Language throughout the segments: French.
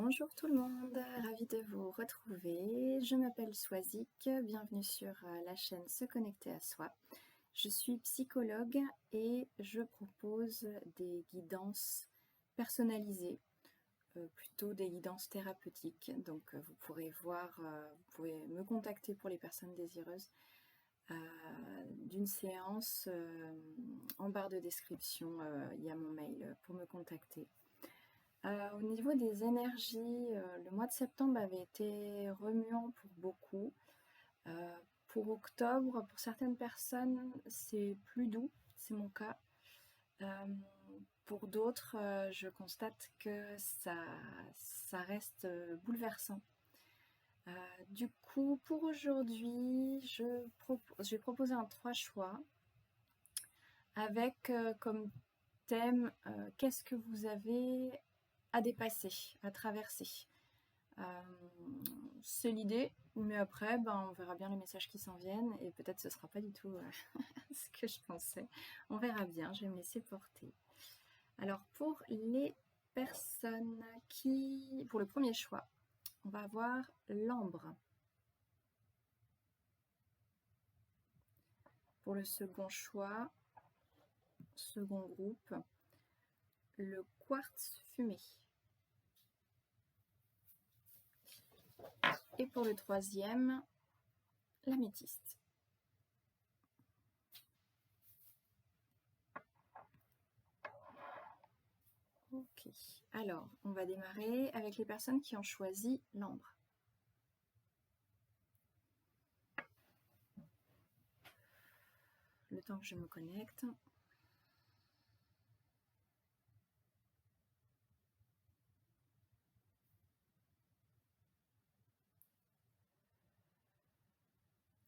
Bonjour tout le monde, ravie de vous retrouver. Je m'appelle Swazik, bienvenue sur la chaîne Se connecter à soi. Je suis psychologue et je propose des guidances personnalisées, plutôt des guidances thérapeutiques. Donc vous pourrez vous pouvez me contacter pour les personnes désireuses d'une séance. En barre de description, il y a mon mail pour me contacter. Au niveau des énergies, le mois de septembre avait été remuant pour beaucoup. Pour octobre, pour certaines personnes, c'est plus doux, c'est mon cas. Pour d'autres, je constate que ça reste bouleversant. Du coup, pour aujourd'hui, je vais proposer un 3 choix avec comme thème qu'est-ce que vous avez à dépasser, à traverser. C'est l'idée, mais après, on verra bien les messages qui s'en viennent et peut-être ce sera pas du tout ce que je pensais. On verra bien, je vais me laisser porter. Alors pour les personnes pour le premier choix, on va avoir l'ambre. Pour le second choix, second groupe, le quartz fumé. Et pour le troisième, l'améthyste. Ok, alors on va démarrer avec les personnes qui ont choisi l'ambre. Le temps que je me connecte.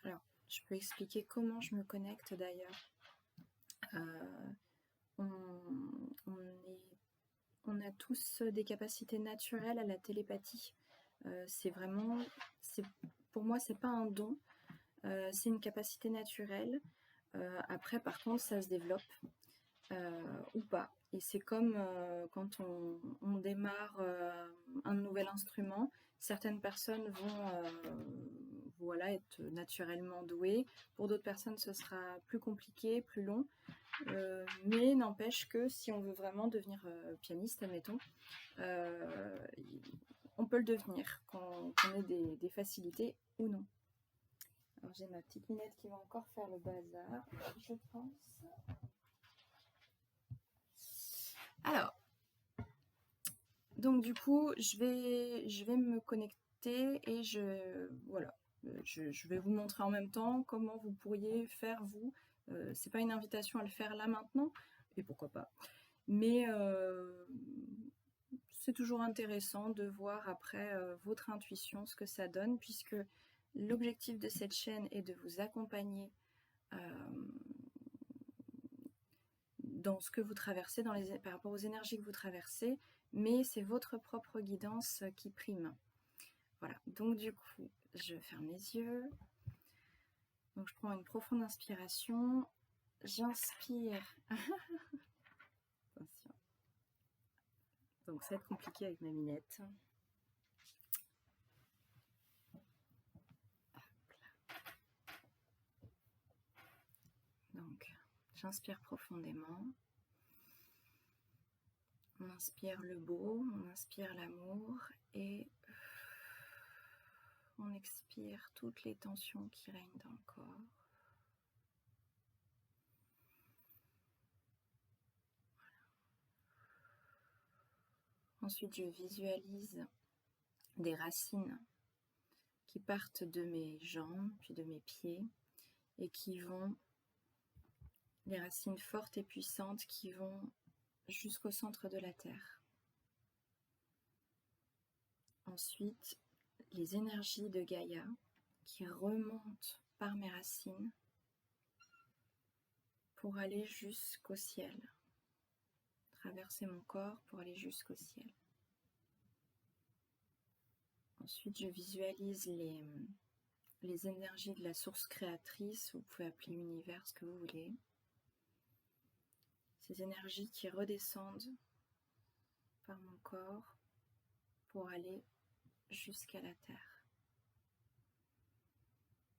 Alors, je peux expliquer comment je me connecte d'ailleurs. On a tous des capacités naturelles à la télépathie. Pour moi, c'est pas un don, c'est une capacité naturelle. Après, par contre, ça se développe ou pas. Et c'est comme quand on démarre un nouvel instrument, certaines personnes vont être naturellement douées. Pour d'autres personnes, ce sera plus compliqué, plus long. Mais n'empêche que si on veut vraiment devenir pianiste, admettons, on peut le devenir quand on ait des facilités ou non. Alors j'ai ma petite minette qui va encore faire le bazar, je pense. Alors, donc du coup, je vais me connecter et je vais vous montrer en même temps comment vous pourriez faire vous. C'est pas une invitation à le faire là maintenant, et pourquoi pas. Mais c'est toujours intéressant de voir après votre intuition ce que ça donne, puisque l'objectif de cette chaîne est de vous accompagner dans ce que vous traversez, par rapport aux énergies que vous traversez, mais c'est votre propre guidance qui prime. Voilà, donc du coup, je ferme les yeux. Donc je prends une profonde inspiration. J'inspire. Attention. Donc ça va être compliqué avec ma minette. Donc j'inspire profondément. On inspire le beau, on inspire l'amour et on expire toutes les tensions qui règnent dans le corps. Voilà. Ensuite, je visualise des racines qui partent de mes jambes, puis de mes pieds, et qui vont, les racines fortes et puissantes qui vont jusqu'au centre de la terre. Ensuite, les énergies de Gaïa qui remontent par mes racines pour aller jusqu'au ciel, traverser mon corps pour aller jusqu'au ciel. Ensuite, je visualise les énergies de la source créatrice, vous pouvez appeler l'univers ce que vous voulez. Ces énergies qui redescendent par mon corps pour aller jusqu'à la terre.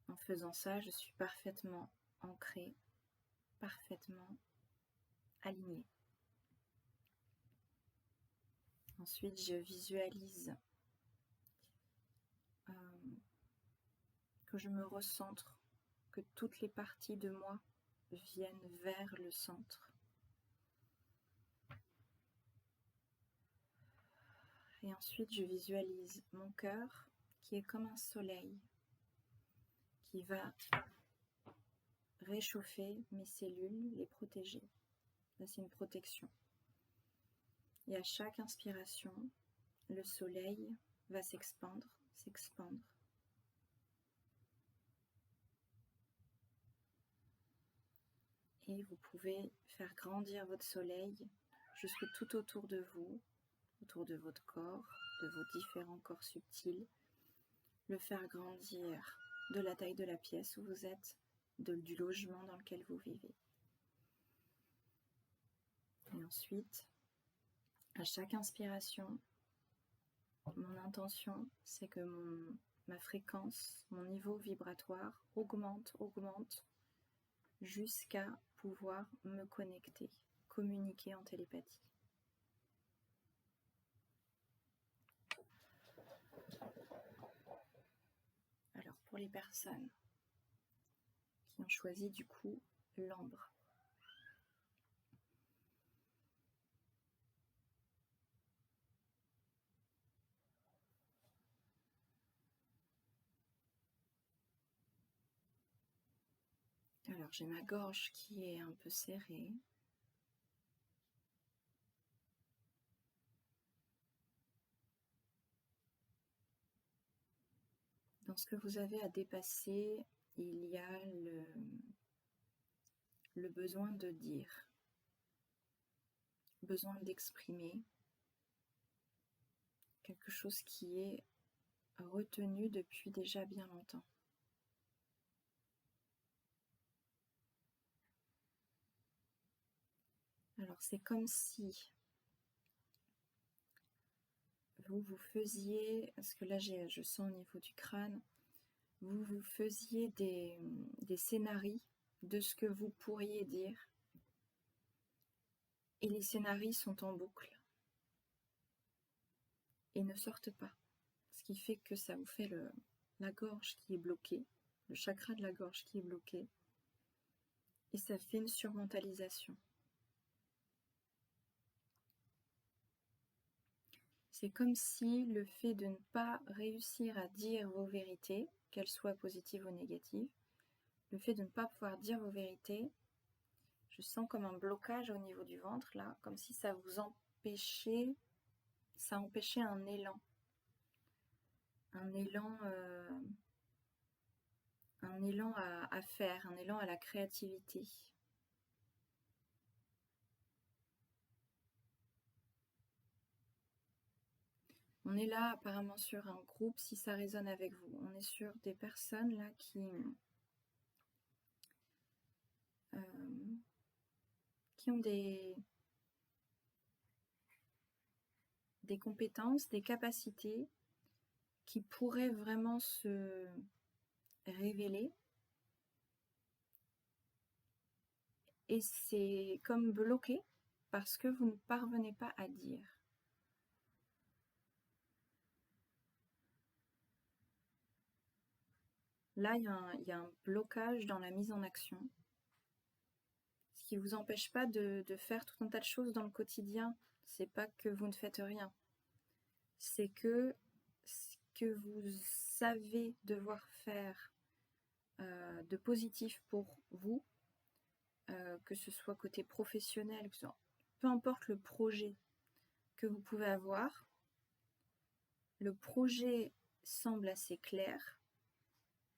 En faisant ça, je suis parfaitement ancrée, parfaitement alignée. Ensuite, je visualise que je me recentre, que toutes les parties de moi viennent vers le centre. Et ensuite, je visualise mon cœur qui est comme un soleil qui va réchauffer mes cellules, les protéger. Là, c'est une protection. Et à chaque inspiration, le soleil va s'expandre, s'expandre. Et vous pouvez faire grandir votre soleil jusque tout autour de vous, autour de votre corps, de vos différents corps subtils. Le faire grandir de la taille de la pièce où vous êtes, du logement dans lequel vous vivez. Et ensuite, à chaque inspiration, mon intention, c'est que ma fréquence, mon niveau vibratoire augmente jusqu'à pouvoir me connecter, communiquer en télépathie. Alors pour les personnes qui ont choisi du coup l'ambre, alors j'ai ma gorge qui est un peu serrée. Dans ce que vous avez à dépasser, il y a le besoin de dire, besoin d'exprimer quelque chose qui est retenu depuis déjà bien longtemps. Alors c'est comme si vous faisiez, parce que là je sens au niveau du crâne, vous faisiez des scénarios de ce que vous pourriez dire, et les scénarios sont en boucle et ne sortent pas, ce qui fait que ça vous fait la gorge qui est bloquée, le chakra de la gorge qui est bloqué, et ça fait une surmentalisation. C'est comme si le fait de ne pas réussir à dire vos vérités, qu'elles soient positives ou négatives, le fait de ne pas pouvoir dire vos vérités, je sens comme un blocage au niveau du ventre, là, comme si ça vous empêchait, ça empêchait un élan. Un élan à faire, un élan à la créativité. On est là apparemment sur un groupe, si ça résonne avec vous. On est sur des personnes là qui ont des compétences, des capacités qui pourraient vraiment se révéler. Et c'est comme bloqué parce que vous ne parvenez pas à dire. Là, il y a un blocage dans la mise en action, ce qui ne vous empêche pas de faire tout un tas de choses dans le quotidien. C'est pas que vous ne faites rien. C'est que ce que vous savez devoir faire de positif pour vous, que ce soit côté professionnel, peu importe le projet que vous pouvez avoir, le projet semble assez clair,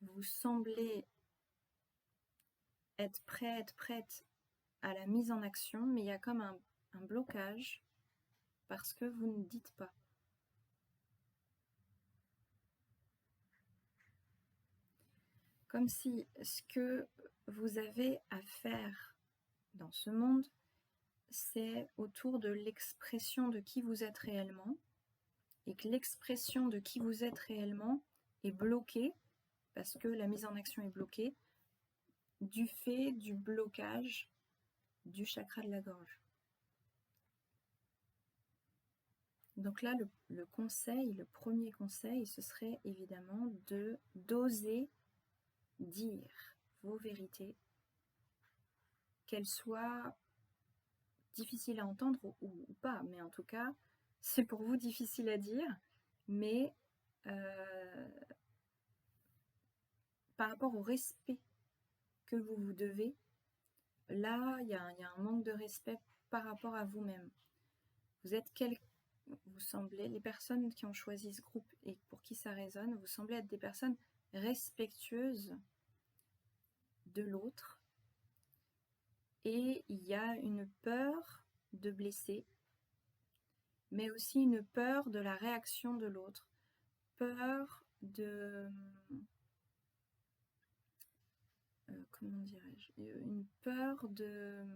vous semblez être prête à la mise en action, mais il y a comme un blocage parce que vous ne dites pas. Comme si ce que vous avez à faire dans ce monde, c'est autour de l'expression de qui vous êtes réellement, et que l'expression de qui vous êtes réellement est bloquée, parce que la mise en action est bloquée, du fait du blocage du chakra de la gorge. Donc là, le premier conseil, ce serait évidemment d'oser dire vos vérités, qu'elles soient difficiles à entendre ou pas, mais en tout cas, c'est pour vous difficile à dire, mais par rapport au respect que vous vous devez, là, il y a un manque de respect par rapport à vous-même. Vous semblez, les personnes qui ont choisi ce groupe et pour qui ça résonne, vous semblez être des personnes respectueuses de l'autre, et il y a une peur de blesser, mais aussi une peur de la réaction de l'autre, peur de... comment dirais-je, une peur de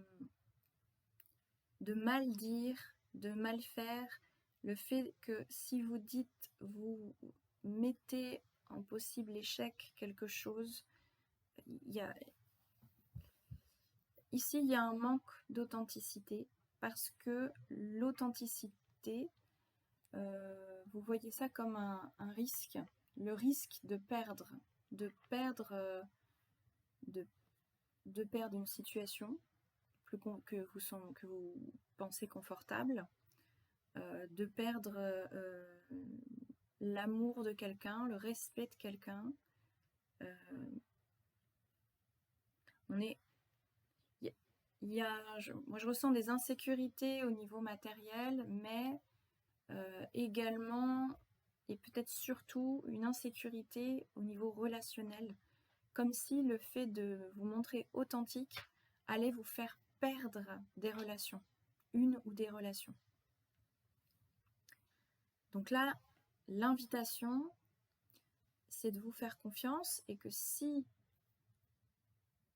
mal dire, de mal faire, le fait que si vous dites, vous mettez en possible échec quelque chose, ici il y a un manque d'authenticité, parce que l'authenticité, vous voyez ça comme un risque, le risque de perdre une situation que vous pensez confortable, de perdre l'amour de quelqu'un, le respect de quelqu'un. Moi je ressens des insécurités au niveau matériel, mais également, et peut-être surtout, une insécurité au niveau relationnel, comme si le fait de vous montrer authentique allait vous faire perdre des relations, une ou des relations. Donc là, l'invitation, c'est de vous faire confiance, et que si,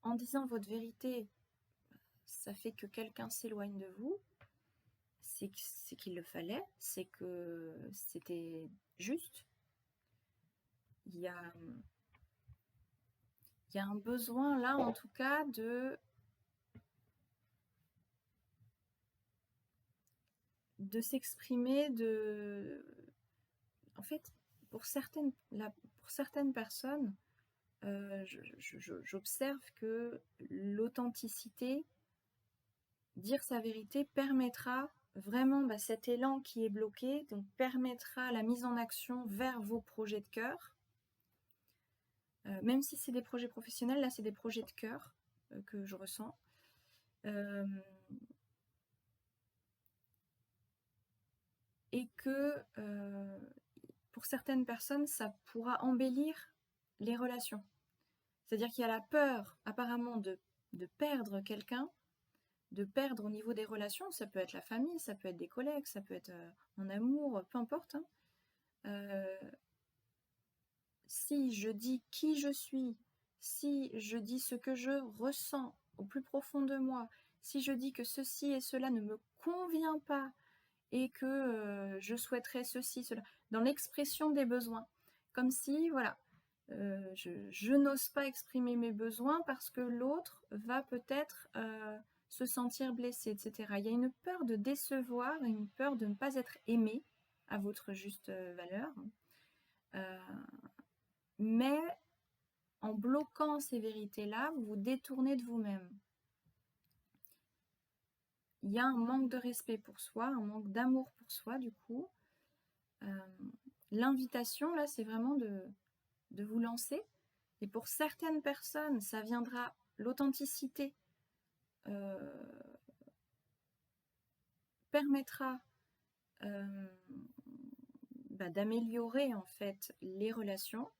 en disant votre vérité, ça fait que quelqu'un s'éloigne de vous, c'est qu'il le fallait, c'est que c'était juste. Il y a un besoin là, en tout cas, de s'exprimer, en fait, pour certaines personnes, j'observe que l'authenticité, dire sa vérité, permettra vraiment cet élan qui est bloqué, donc permettra la mise en action vers vos projets de cœur. Même si c'est des projets professionnels, là c'est des projets de cœur que je ressens. Et que pour certaines personnes, ça pourra embellir les relations. C'est-à-dire qu'il y a la peur apparemment de perdre quelqu'un, de perdre au niveau des relations. Ça peut être la famille, ça peut être des collègues, ça peut être en amour, peu importe. Si je dis qui je suis, si je dis ce que je ressens au plus profond de moi, si je dis que ceci et cela ne me convient pas, et que je souhaiterais ceci, cela, dans l'expression des besoins. Comme si, voilà, je n'ose pas exprimer mes besoins parce que l'autre va peut-être se sentir blessé, etc. Il y a une peur de décevoir, une peur de ne pas être aimé à votre juste valeur. Mais en bloquant ces vérités-là, vous vous détournez de vous-même. Il y a un manque de respect pour soi, un manque d'amour pour soi, du coup. L'invitation, là, c'est vraiment de vous lancer. Et pour certaines personnes, ça viendra, l'authenticité permettra d'améliorer, en fait, les relations.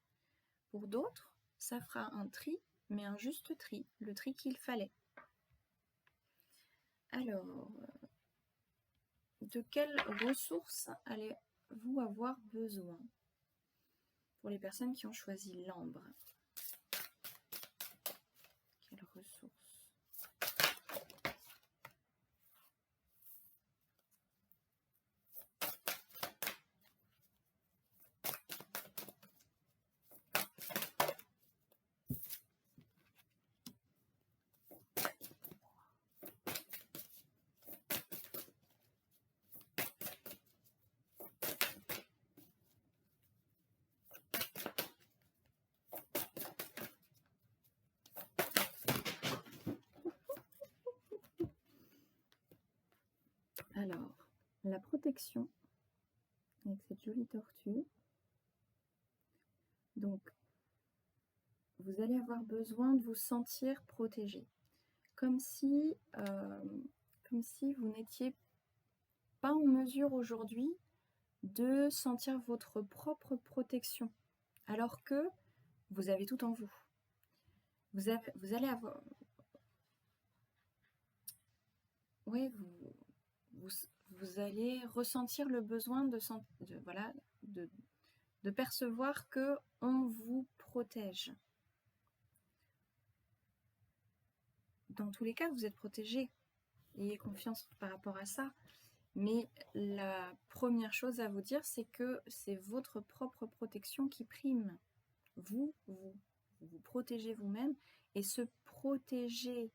Pour d'autres, ça fera un tri, mais un juste tri, le tri qu'il fallait. Alors, de quelles ressources allez-vous avoir besoin pour les personnes qui ont choisi l'ambre? Quelles ressources? la protection avec cette jolie tortue. Donc, vous allez avoir besoin de vous sentir protégé, comme si vous n'étiez pas en mesure aujourd'hui de sentir votre propre protection, alors que vous avez tout en vous. Vous allez avoir... Oui, vous allez ressentir le besoin de percevoir que on vous protège. Dans tous les cas, vous êtes protégé. Ayez confiance par rapport à ça. Mais la première chose à vous dire, c'est que c'est votre propre protection qui prime. Vous protégez vous-même, et se protéger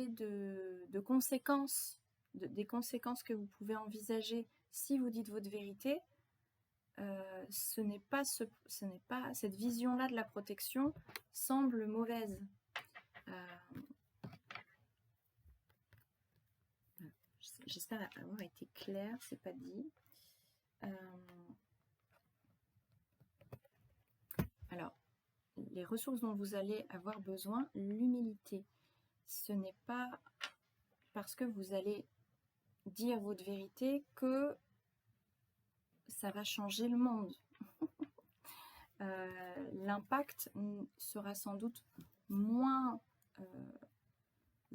de conséquences, des conséquences que vous pouvez envisager si vous dites votre vérité, ce n'est pas cette vision-là de la protection semble mauvaise. J'espère avoir été claire, c'est pas dit. Alors, les ressources dont vous allez avoir besoin, l'humilité. Ce n'est pas parce que vous allez dire votre vérité que ça va changer le monde. L'impact sera sans doute moins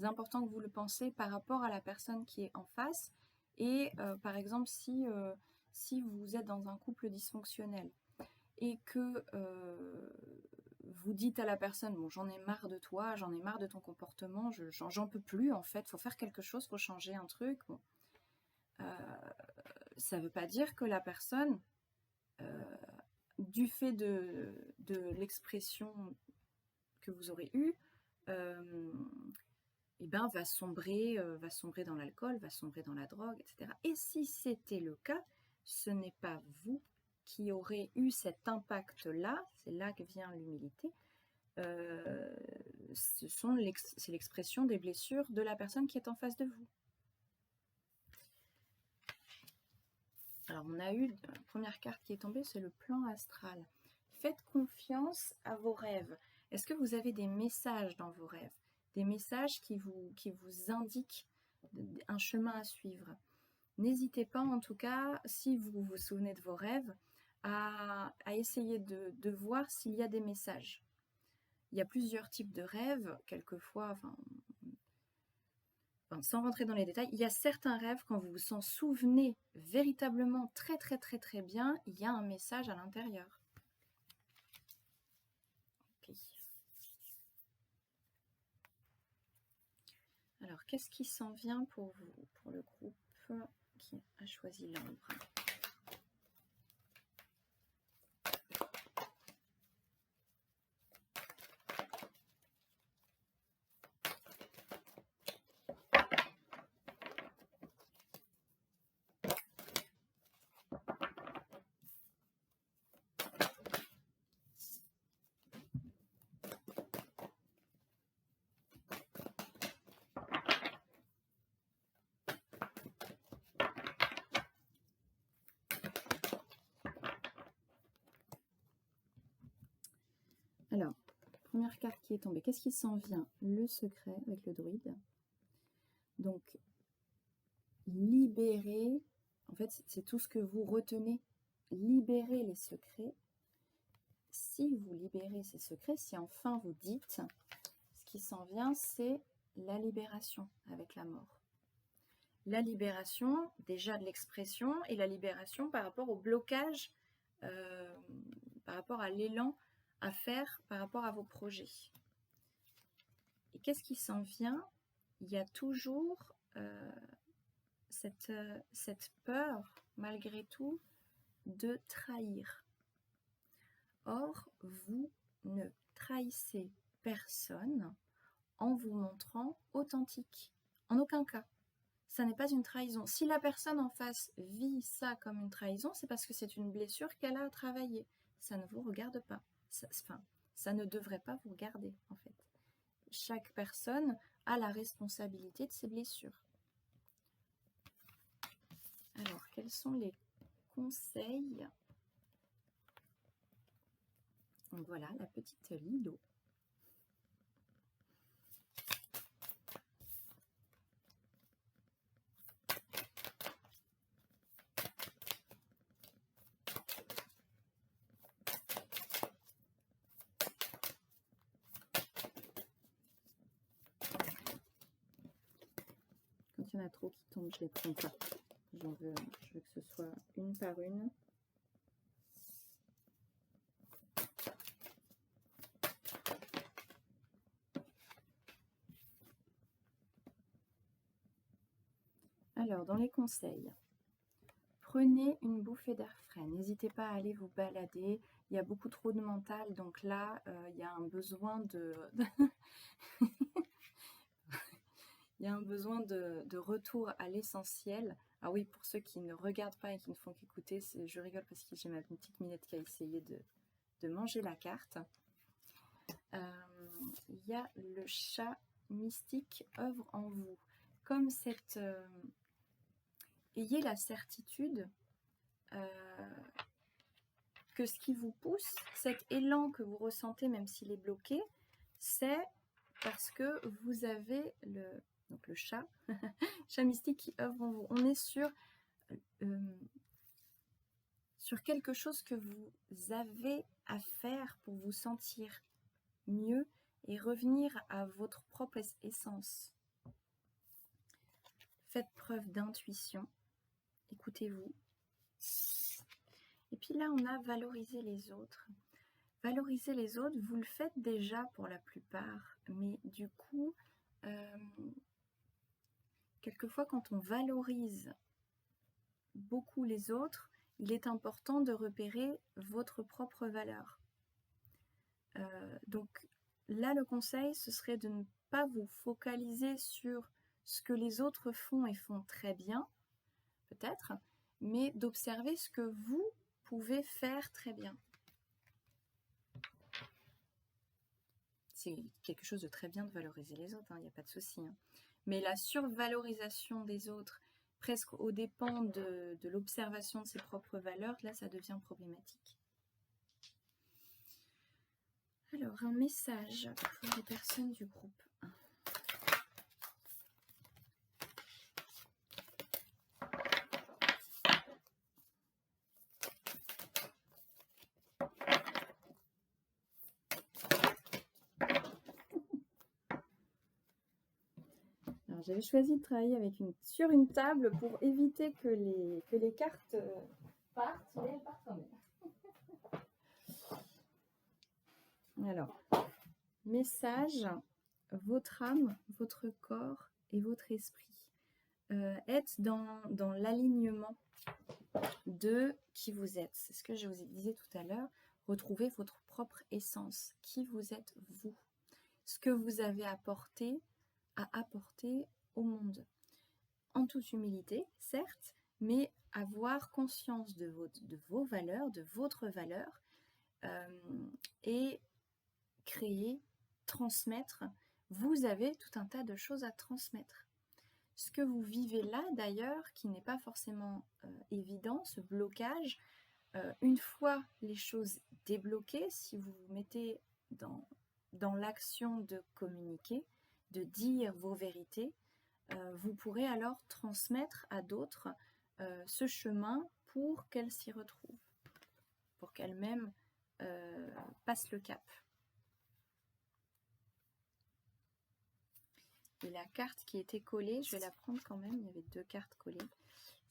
important que vous le pensez par rapport à la personne qui est en face. Et par exemple, si vous êtes dans un couple dysfonctionnel et que vous dites à la personne, bon, j'en ai marre de toi, j'en ai marre de ton comportement, j'en peux plus en fait, faut faire quelque chose, faut changer un truc. Bon. Ça ne veut pas dire que la personne, du fait de l'expression que vous aurez eue, va sombrer dans l'alcool, va sombrer dans la drogue, etc. Et si c'était le cas, ce n'est pas vous qui aurez eu cet impact-là, c'est là que vient l'humilité, c'est l'expression des blessures de la personne qui est en face de vous. Alors, on a eu la première carte qui est tombée, c'est le plan astral. Faites confiance à vos rêves. Est-ce que vous avez des messages dans vos rêves? Des messages qui vous indiquent un chemin à suivre? N'hésitez pas, en tout cas, si vous vous souvenez de vos rêves, à essayer de voir s'il y a des messages. Il y a plusieurs types de rêves, quelquefois, sans rentrer dans les détails, il y a certains rêves, quand vous vous en souvenez véritablement très très très très bien, il y a un message à l'intérieur. Okay. Alors, qu'est-ce qui s'en vient pour vous, pour le groupe qui a choisi l'ombre? Alors, première carte qui est tombée. Qu'est-ce qui s'en vient? Le secret avec le druide. Donc, libérer, en fait, c'est tout ce que vous retenez. Libérer les secrets. Si vous libérez ces secrets, si enfin vous dites, ce qui s'en vient, c'est la libération avec la mort. La libération, déjà de l'expression, et la libération par rapport au blocage, par rapport à l'élan à faire par rapport à vos projets. Et qu'est-ce qui s'en vient? Il y a toujours cette peur, malgré tout, de trahir. Or, vous ne trahissez personne en vous montrant authentique. En aucun cas. Ça n'est pas une trahison. Si la personne en face vit ça comme une trahison, c'est parce que c'est une blessure qu'elle a à travailler. Ça ne vous regarde pas. Ça ne devrait pas vous regarder, en fait. Chaque personne a la responsabilité de ses blessures. Alors, quels sont les conseils? Donc voilà, la petite Lilo. Quand il y en a trop qui tombent, je les prends pas. Je veux que ce soit une par une. Alors, dans les conseils, prenez une bouffée d'air frais. N'hésitez pas à aller vous balader. Il y a beaucoup trop de mental, donc là, il y a un besoin de... il y a un besoin de retour à l'essentiel. Ah oui, pour ceux qui ne regardent pas et qui ne font qu'écouter, je rigole parce que j'ai ma petite Minette qui a essayé de manger la carte. Il y a le chat mystique œuvre en vous. Comme cette... ayez la certitude que ce qui vous pousse, cet élan que vous ressentez même s'il est bloqué, c'est parce que vous avez le chat, chat mystique qui œuvre en vous. On est sur quelque chose que vous avez à faire pour vous sentir mieux et revenir à votre propre essence. Faites preuve d'intuition, écoutez-vous. Et puis là, on a valorisé les autres. Valoriser les autres, vous le faites déjà pour la plupart, mais du coup, quelquefois quand on valorise beaucoup les autres, il est important de repérer votre propre valeur. Donc là, le conseil, ce serait de ne pas vous focaliser sur ce que les autres font et font très bien, peut-être, mais d'observer ce que vous pouvez faire très bien. C'est quelque chose de très bien de valoriser les autres, il n'y a pas de souci. Mais la survalorisation des autres, presque aux dépens de l'observation de ses propres valeurs, là, ça devient problématique. Alors, un message pour les personnes du groupe 1. J'avais choisi de travailler sur une table pour éviter que les cartes partent, mais elles partent quand même. Alors, message, votre âme, votre corps et votre esprit. Êtes dans l'alignement de qui vous êtes. C'est ce que je vous disais tout à l'heure. Retrouvez votre propre essence. Qui vous êtes, vous. Ce que vous avez à apporter au monde. En toute humilité, certes, mais avoir conscience de vos valeurs, de votre valeur, et créer, transmettre. Vous avez tout un tas de choses à transmettre. Ce que vous vivez là, d'ailleurs, qui n'est pas forcément évident, ce blocage, une fois les choses débloquées, si vous vous mettez dans l'action de communiquer, de dire vos vérités, vous pourrez alors transmettre à d'autres ce chemin pour qu'elles s'y retrouvent, pour qu'elles-mêmes passent le cap. Et la carte qui était collée, je vais la prendre quand même, il y avait 2 cartes collées,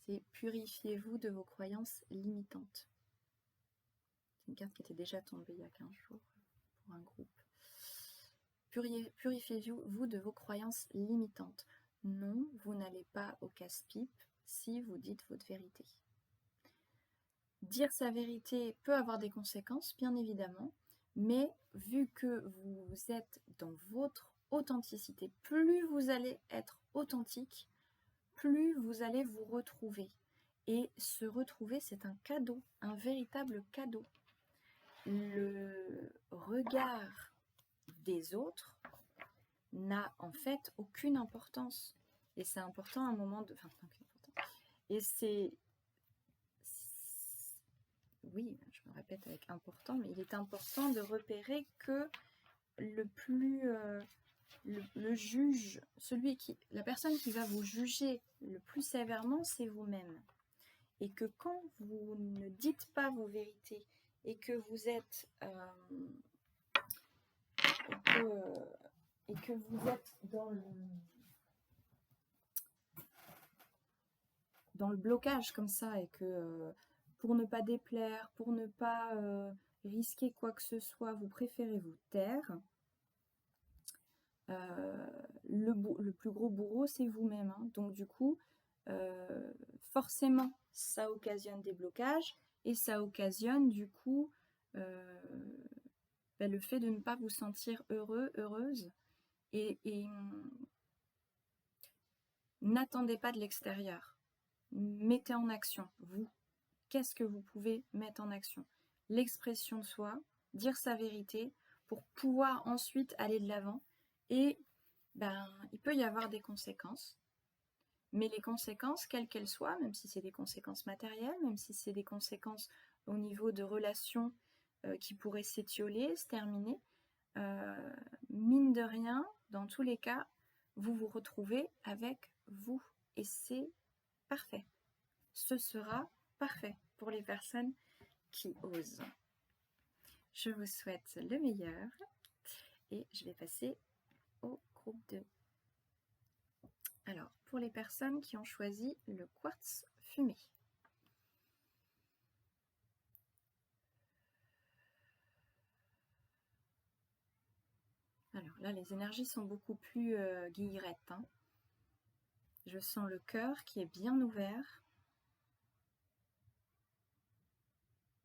c'est « Purifiez-vous de vos croyances limitantes ». C'est une carte qui était déjà tombée il y a 15 jours pour un groupe. Purifiez-vous de vos croyances limitantes. Non, vous n'allez pas au casse-pipe si vous dites votre vérité. Dire sa vérité peut avoir des conséquences, bien évidemment, mais vu que vous êtes dans votre authenticité, plus vous allez être authentique, plus vous allez vous retrouver. Et se retrouver, c'est un cadeau, un véritable cadeau. Le regard des autres n'a en fait aucune importance. Et c'est important à un moment de... Enfin, Et oui, je me répète avec important, mais il est important de repérer que le juge, la personne qui va vous juger le plus sévèrement, c'est vous-même. Et que quand vous ne dites pas vos vérités et que vous êtes dans le blocage comme ça, et que pour ne pas déplaire, pour ne pas risquer quoi que ce soit, vous préférez vous taire, le plus gros bourreau, c'est vous-même, hein. Donc du coup, forcément, ça occasionne des blocages, et ça occasionne du coup le fait de ne pas vous sentir heureux, heureuse, et n'attendez pas de l'extérieur. Mettez en action, vous. Qu'est-ce que vous pouvez mettre en action? L'expression de soi, dire sa vérité, pour pouvoir ensuite aller de l'avant. Et il peut y avoir des conséquences, mais les conséquences, quelles qu'elles soient, même si c'est des conséquences matérielles, même si c'est des conséquences au niveau de relations qui pourraient s'étioler, se terminer, mine de rien, dans tous les cas, vous vous retrouvez avec vous. Et c'est parfait. Ce sera parfait pour les personnes qui osent. Je vous souhaite le meilleur et je vais passer au groupe 2. Alors, pour les personnes qui ont choisi le quartz fumé. Alors là, les énergies sont beaucoup plus guillerettes, hein. Je sens le cœur qui est bien ouvert.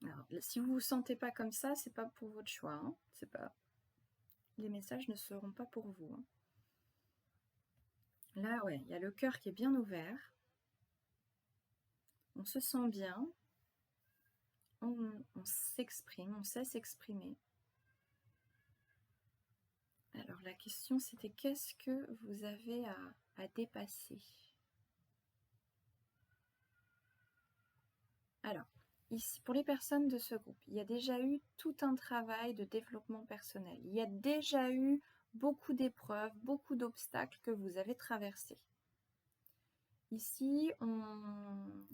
Alors, si vous ne vous sentez pas comme ça, c'est pas pour votre choix, hein. C'est pas... Les messages ne seront pas pour vous, hein. Là, ouais, il y a le cœur qui est bien ouvert. On se sent bien. On s'exprime, on sait s'exprimer. Alors la question, c'était qu'est-ce que vous avez à dépasser? Alors, ici, pour les personnes de ce groupe, il y a déjà eu tout un travail de développement personnel. Il y a déjà eu beaucoup d'épreuves, beaucoup d'obstacles que vous avez traversés. Ici, on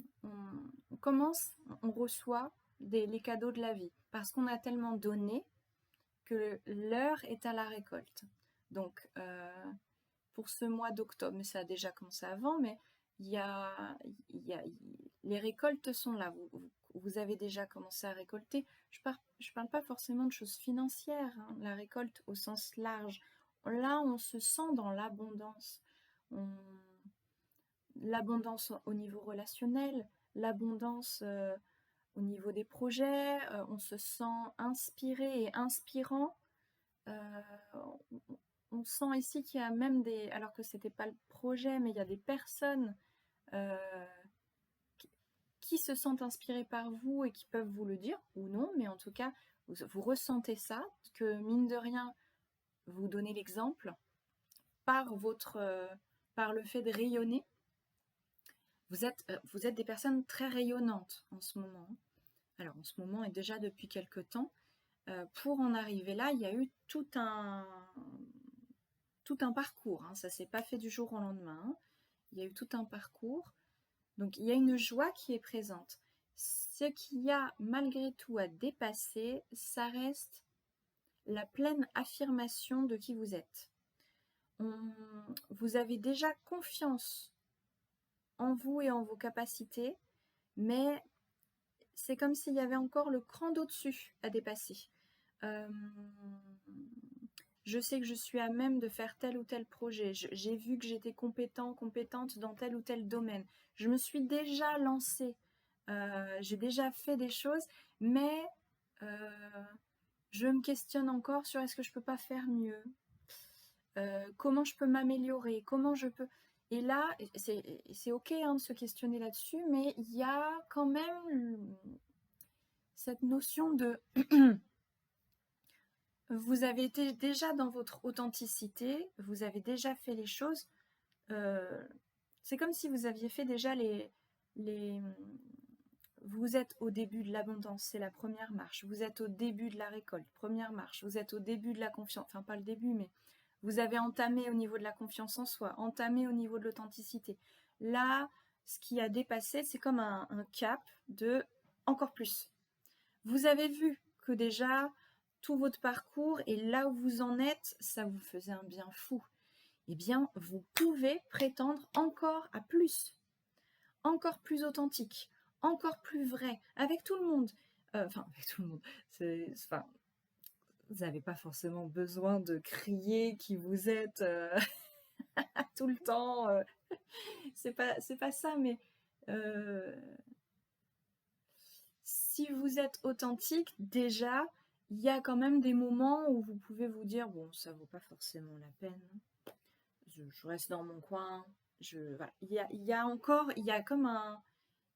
commence, on reçoit les cadeaux de la vie, parce qu'on a tellement donné que l'heure est à la récolte. Donc, pour ce mois d'octobre, mais ça a déjà commencé avant, mais les récoltes sont là. Vous avez déjà commencé à récolter. Je parle pas forcément de choses financières, hein, la récolte au sens large. Là, on se sent dans l'abondance. L'abondance au niveau relationnel, l'abondance au niveau des projets, on se sent inspiré et inspirant. On sent ici qu'il y a même des, alors que c'était pas le projet, mais il y a des personnes qui se sentent inspirées par vous et qui peuvent vous le dire ou non, mais en tout cas vous ressentez ça, que mine de rien vous donnez l'exemple par le fait de rayonner. Vous êtes des personnes très rayonnantes en ce moment. Alors en ce moment et déjà depuis quelque temps. Pour en arriver là, il y a eu tout un parcours, hein. Ça ne s'est pas fait du jour au lendemain, hein. Il y a eu tout un parcours. Donc il y a une joie qui est présente. Ce qu'il y a malgré tout à dépasser, ça reste la pleine affirmation de qui vous êtes. Vous avez déjà confiance en vous et en vos capacités, mais c'est comme s'il y avait encore le cran d'au-dessus à dépasser. Je sais que je suis à même de faire tel ou tel projet. J'ai vu que j'étais compétente dans tel ou tel domaine. Je me suis déjà lancée. J'ai déjà fait des choses, mais je me questionne encore sur est-ce que je peux pas faire mieux? Comment je peux m'améliorer? Comment je peux... Et là, c'est ok, hein, de se questionner là-dessus, mais il y a quand même cette notion de... Vous avez été déjà dans votre authenticité, vous avez déjà fait les choses. C'est comme si vous aviez fait déjà les, vous êtes au début de l'abondance, c'est la première marche. Vous êtes au début de la récolte, première marche. Vous êtes au début de la confiance, enfin pas le début, mais vous avez entamé au niveau de la confiance en soi, entamé au niveau de l'authenticité. Là, ce qui a dépassé, c'est comme un cap de encore plus. Vous avez vu que déjà, tout votre parcours et là où vous en êtes, ça vous faisait un bien fou. Eh bien, vous pouvez prétendre encore à plus, encore plus authentique, encore plus vrai, avec tout le monde. Enfin, avec tout le monde. Enfin, vous n'avez pas forcément besoin de crier qui vous êtes tout le temps. C'est pas ça, mais si vous êtes authentique, déjà, il y a quand même des moments où vous pouvez vous dire, bon, ça vaut pas forcément la peine. Je reste dans mon coin. Voilà. Il y a comme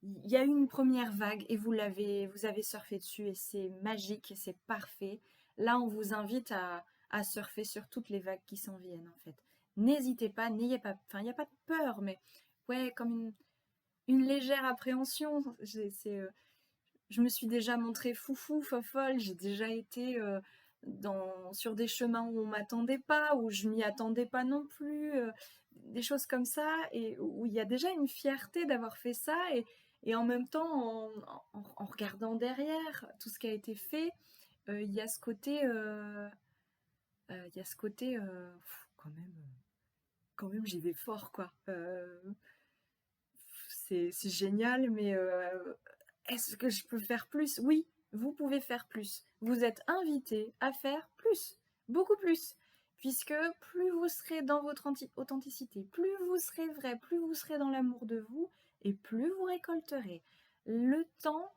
il y a eu une première vague et vous avez surfé dessus et c'est magique et c'est parfait. Là, on vous invite à surfer sur toutes les vagues qui s'en viennent, en fait. N'hésitez pas, n'ayez pas, enfin, il n'y a pas de peur, mais ouais, comme une légère appréhension. Je me suis déjà montrée foufou, fofolle, j'ai déjà été sur des chemins où on m'attendait pas, où je m'y attendais pas non plus, des choses comme ça, et où il y a déjà une fierté d'avoir fait ça, et en même temps, en regardant derrière tout ce qui a été fait, il y a ce côté, quand même, j'y vais fort, quoi. C'est génial, mais est-ce que je peux faire plus? Oui, vous pouvez faire plus. Vous êtes invité à faire plus, beaucoup plus. Puisque plus vous serez dans votre authenticité, plus vous serez vrai, plus vous serez dans l'amour de vous, et plus vous récolterez. Le temps,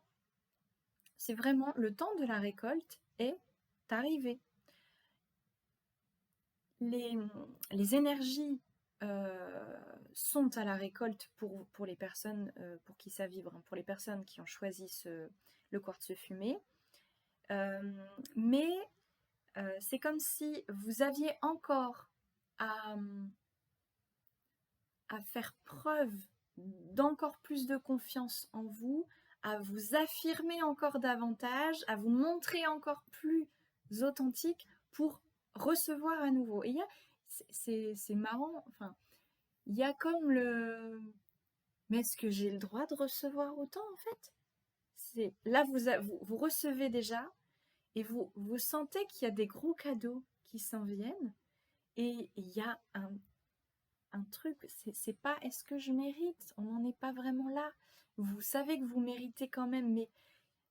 c'est vraiment le temps de la récolte est arrivé. Les énergies sont à la récolte pour les personnes pour qui ça vibre, hein, pour les personnes qui ont choisi le quartz fumé. Mais c'est comme si vous aviez encore à, à faire preuve d'encore plus de confiance en vous, à vous affirmer encore davantage, à vous montrer encore plus authentique pour recevoir à nouveau. Et c'est marrant, enfin, il y a comme mais est-ce que j'ai le droit de recevoir autant en fait? Là, vous recevez déjà et vous sentez qu'il y a des gros cadeaux qui s'en viennent et il y a un truc, c'est pas est-ce que je mérite? On n'en est pas vraiment là. Vous savez que vous méritez quand même, mais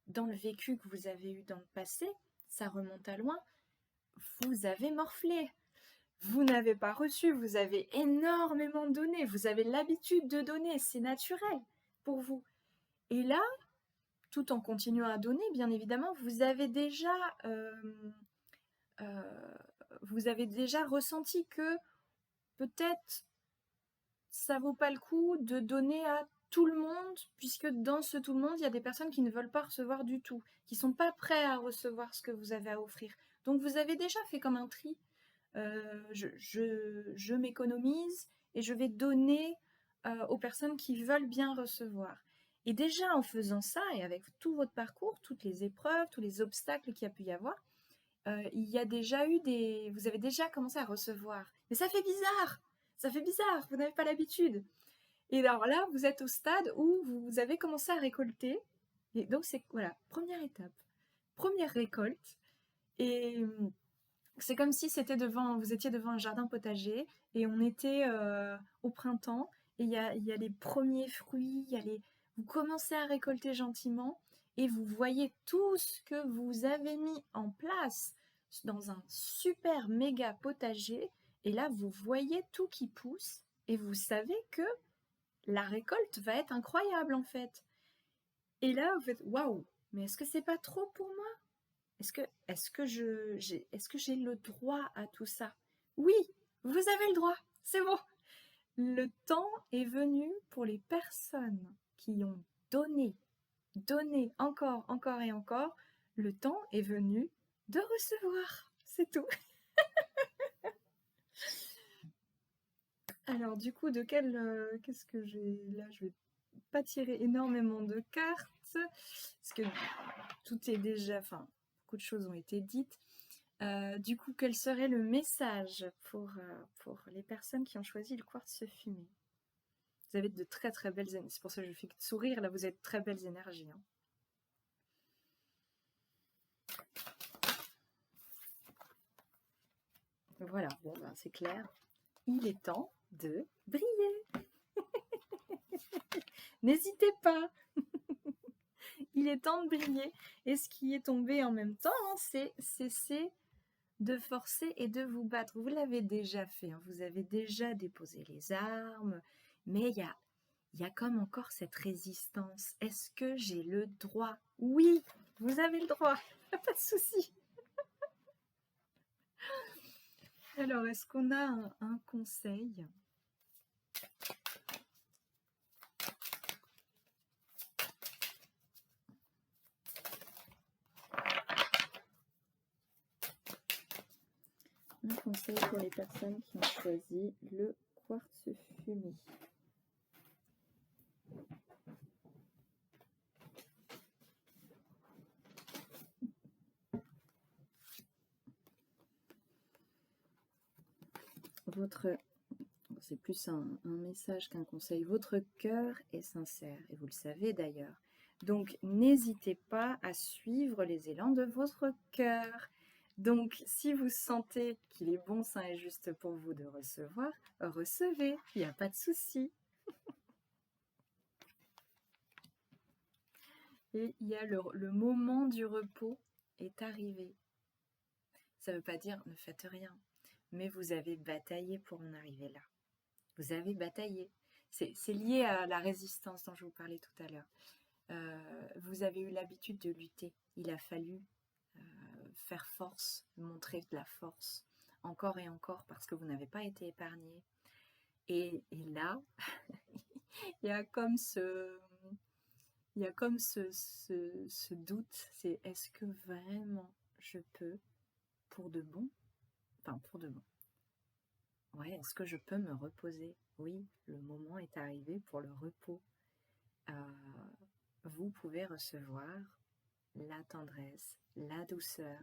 dans le vécu que vous avez eu dans le passé, ça remonte à loin, vous avez morflé. Vous n'avez pas reçu, vous avez énormément donné, vous avez l'habitude de donner, c'est naturel pour vous. Et là, tout en continuant à donner, bien évidemment, euh, vous avez déjà ressenti que peut-être ça vaut pas le coup de donner à tout le monde, puisque dans ce tout le monde, il y a des personnes qui ne veulent pas recevoir du tout, qui sont pas prêts à recevoir ce que vous avez à offrir. Donc vous avez déjà fait comme un tri. Je m'économise et je vais donner aux personnes qui veulent bien recevoir. Et déjà en faisant ça, et avec tout votre parcours, toutes les épreuves, tous les obstacles qu'il y a pu y avoir, il y a déjà eu vous avez déjà commencé à recevoir. Mais ça fait bizarre, vous n'avez pas l'habitude. Et alors là, vous êtes au stade où vous avez commencé à récolter. Et donc c'est, voilà, première étape, première récolte. Et c'est comme si vous étiez devant un jardin potager et on était au printemps et il y a les premiers fruits, vous commencez à récolter gentiment et vous voyez tout ce que vous avez mis en place dans un super méga potager et là vous voyez tout qui pousse et vous savez que la récolte va être incroyable en fait. Et là vous faites waouh, mais est-ce que c'est pas trop pour moi? Est-ce que j'ai le droit à tout ça? Oui, vous avez le droit, c'est bon. Le temps est venu pour les personnes qui ont donné, donné encore, encore et encore. Le temps est venu de recevoir, c'est tout. Alors du coup, qu'est-ce que j'ai là? pas tirer énormément de cartes, parce que tout est déjà, enfin, beaucoup de choses ont été dites. Du coup, quel serait le message pour les personnes qui ont choisi le quartz fumé? Vous avez de très très belles énergies. C'est pour ça que je fais que de sourire. Là, vous avez de très belles énergies. Hein. Voilà, bon, ben, c'est clair. Il est temps de briller. N'hésitez pas. Il est temps de briller. Et ce qui est tombé en même temps, hein, c'est cesser de forcer et de vous battre. Vous l'avez déjà fait. Hein. Vous avez déjà déposé les armes. Mais il y a comme encore cette résistance. Est-ce que j'ai le droit? Oui, vous avez le droit. Pas de souci. Alors, est-ce qu'on a un conseil? Un conseil pour les personnes qui ont choisi le quartz fumé. C'est plus un message qu'un conseil. Votre cœur est sincère, et vous le savez d'ailleurs. Donc, n'hésitez pas à suivre les élans de votre cœur. Donc, si vous sentez qu'il est bon, sain et juste pour vous de recevoir, recevez, il n'y a pas de souci. Et il y a le moment du repos est arrivé. Ça ne veut pas dire ne faites rien, mais vous avez bataillé pour en arriver là. Vous avez bataillé. C'est lié à la résistance dont je vous parlais tout à l'heure. Vous avez eu l'habitude de lutter. Il a fallu faire force, montrer de la force, encore et encore, parce que vous n'avez pas été épargné. Et là, il y a comme ce doute, c'est est-ce que vraiment je peux pour de bon? Enfin, pour de bon. Ouais, est-ce que je peux me reposer? Oui, le moment est arrivé pour le repos. Vous pouvez recevoir la tendresse, la douceur,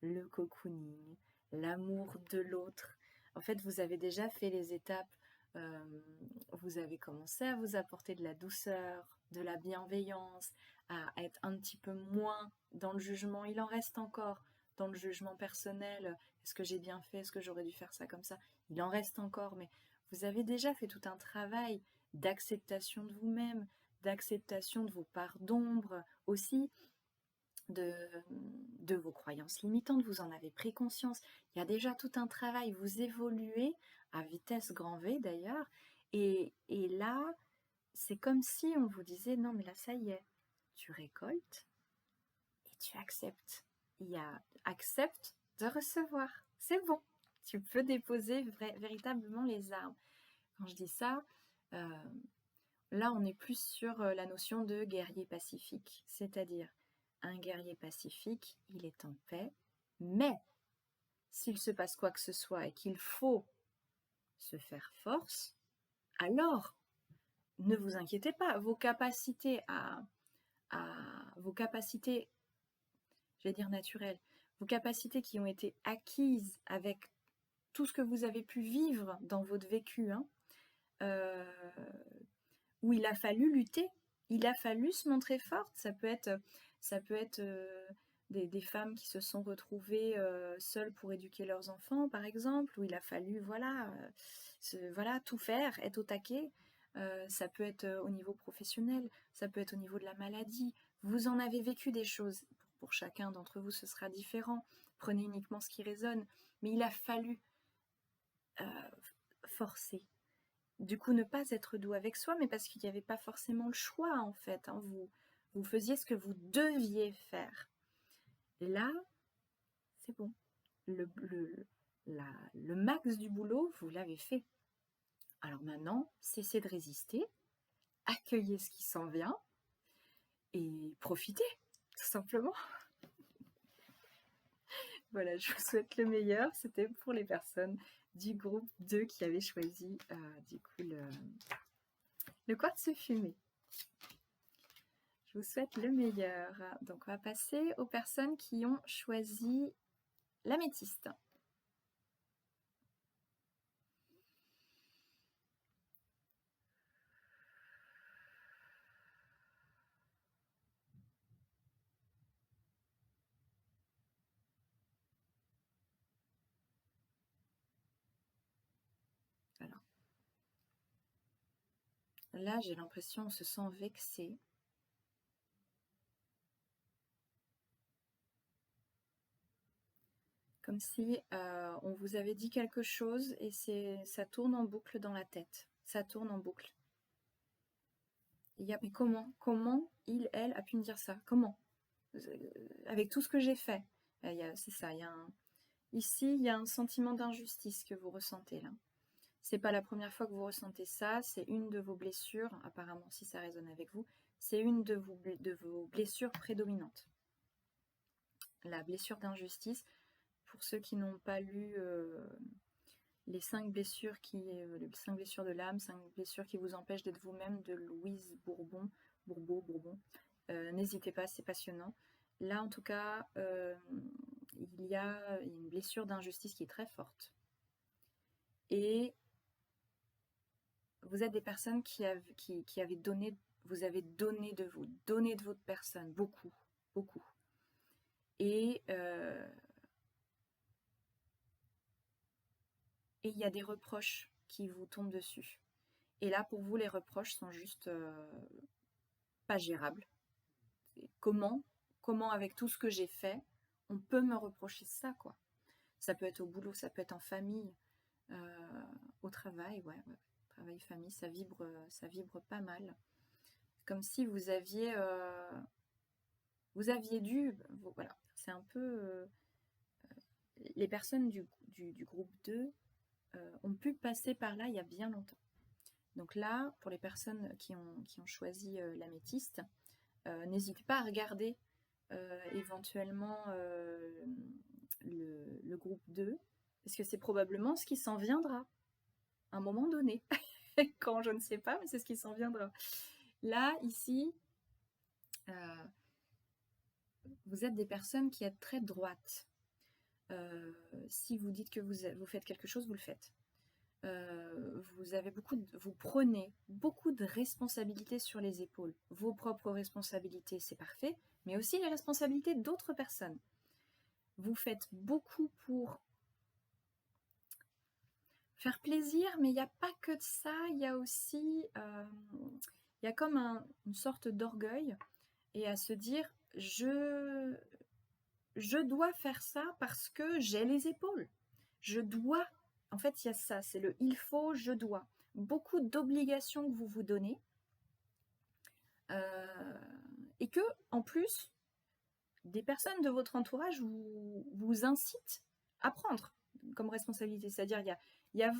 le cocooning, l'amour de l'autre. En fait, vous avez déjà fait les étapes. Vous avez commencé à vous apporter de la douceur, de la bienveillance, à être un petit peu moins dans le jugement. Il en reste encore dans le jugement personnel. Est-ce que j'ai bien fait? Est-ce que j'aurais dû faire ça comme ça? Il en reste encore, mais vous avez déjà fait tout un travail d'acceptation de vous-même, d'acceptation de vos parts d'ombre aussi, de vos croyances limitantes, vous en avez pris conscience. Il y a déjà tout un travail, vous évoluez à vitesse grand V d'ailleurs, et là, c'est comme si on vous disait, non mais là ça y est, tu récoltes et tu acceptes. Il y a accepte de recevoir, c'est bon, tu peux déposer véritablement les armes. Quand je dis ça, là on est plus sur la notion de guerrier pacifique, c'est-à-dire un guerrier pacifique, il est en paix, mais s'il se passe quoi que ce soit et qu'il faut se faire force, alors ne vous inquiétez pas, vos capacités vos capacités, je vais dire naturelles, vos capacités qui ont été acquises avec tout ce que vous avez pu vivre dans votre vécu, hein, où il a fallu lutter, il a fallu se montrer forte. Ça peut être des femmes qui se sont retrouvées seules pour éduquer leurs enfants, par exemple, où il a fallu voilà tout faire, être au taquet. Ça peut être au niveau professionnel, ça peut être au niveau de la maladie. Vous en avez vécu des choses. Pour chacun d'entre vous, ce sera différent. Prenez uniquement ce qui résonne. Mais il a fallu forcer. Du coup, ne pas être doux avec soi, mais parce qu'il n'y avait pas forcément le choix, en fait. Hein. Vous faisiez ce que vous deviez faire. Là, c'est bon. Le max du boulot, vous l'avez fait. Alors maintenant, cessez de résister, accueillez ce qui s'en vient et profitez, tout simplement. Voilà, je vous souhaite le meilleur. C'était pour les personnes du groupe 2 qui avaient choisi du coup le quartz fumé. Je vous souhaite le meilleur. Donc, on va passer aux personnes qui ont choisi l'améthyste. Alors, là, j'ai l'impression qu'on se sent vexé. Comme si on vous avait dit quelque chose et ça tourne en boucle dans la tête. Ça tourne en boucle. Mais comment il, elle, a pu me dire ça? Comment? Avec tout ce que j'ai fait. C'est ça, ici, il y a un sentiment d'injustice que vous ressentez là. C'est pas la première fois que vous ressentez ça, c'est une de vos blessures, apparemment si ça résonne avec vous, c'est une de vos blessures prédominantes. La blessure d'injustice, pour ceux qui n'ont pas lu les 5 blessures les 5 blessures de l'âme, 5 blessures qui vous empêchent d'être vous-même, de Louise Bourbon, n'hésitez pas, c'est passionnant. Là, en tout cas, il y a une blessure d'injustice qui est très forte. Et vous êtes des personnes qui avez donné, vous avez donné de vous, donné de votre personne, beaucoup, beaucoup. Et il y a des reproches qui vous tombent dessus. Et là, pour vous, les reproches sont juste pas gérables. Comment, avec tout ce que j'ai fait, on peut me reprocher ça, quoi. Ça peut être au boulot, ça peut être en famille, au travail, ouais. Travail, famille, ça vibre pas mal. Comme si vous aviez dû, voilà, c'est un peu les personnes du groupe 2 ont pu passer par là il y a bien longtemps. Donc là, pour les personnes qui ont choisi l'améthyste, n'hésitez pas à regarder éventuellement le groupe 2, parce que c'est probablement ce qui s'en viendra à un moment donné. Quand, je ne sais pas, mais c'est ce qui s'en viendra. Là, ici, vous êtes des personnes qui êtes très droites. Si vous dites que vous faites quelque chose, vous le faites. Vous prenez beaucoup de responsabilités sur les épaules. Vos propres responsabilités, c'est parfait, mais aussi les responsabilités d'autres personnes. Vous faites beaucoup pour faire plaisir, mais il n'y a pas que de ça, il y a aussi il y a comme une sorte d'orgueil et à se dire je dois faire ça parce que j'ai les épaules. Je dois. En fait, il y a ça, c'est le il faut, je dois. Beaucoup d'obligations que vous vous donnez. Et que, en plus, des personnes de votre entourage vous incitent à prendre comme responsabilité. C'est-à-dire, il y a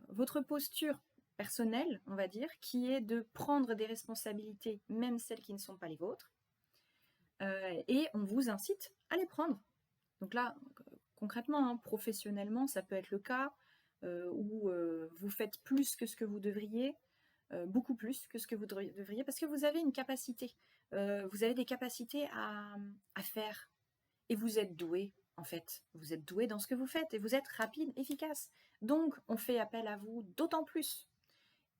votre posture personnelle, on va dire, qui est de prendre des responsabilités, même celles qui ne sont pas les vôtres. Et on vous incite à les prendre. Donc là, concrètement, hein, professionnellement, ça peut être le cas où vous faites plus que ce que vous devriez, beaucoup plus que ce que vous devriez, parce que vous avez une capacité. Vous avez des capacités à faire. Et vous êtes doué, en fait. Vous êtes doué dans ce que vous faites et vous êtes rapide, efficace. Donc, on fait appel à vous d'autant plus.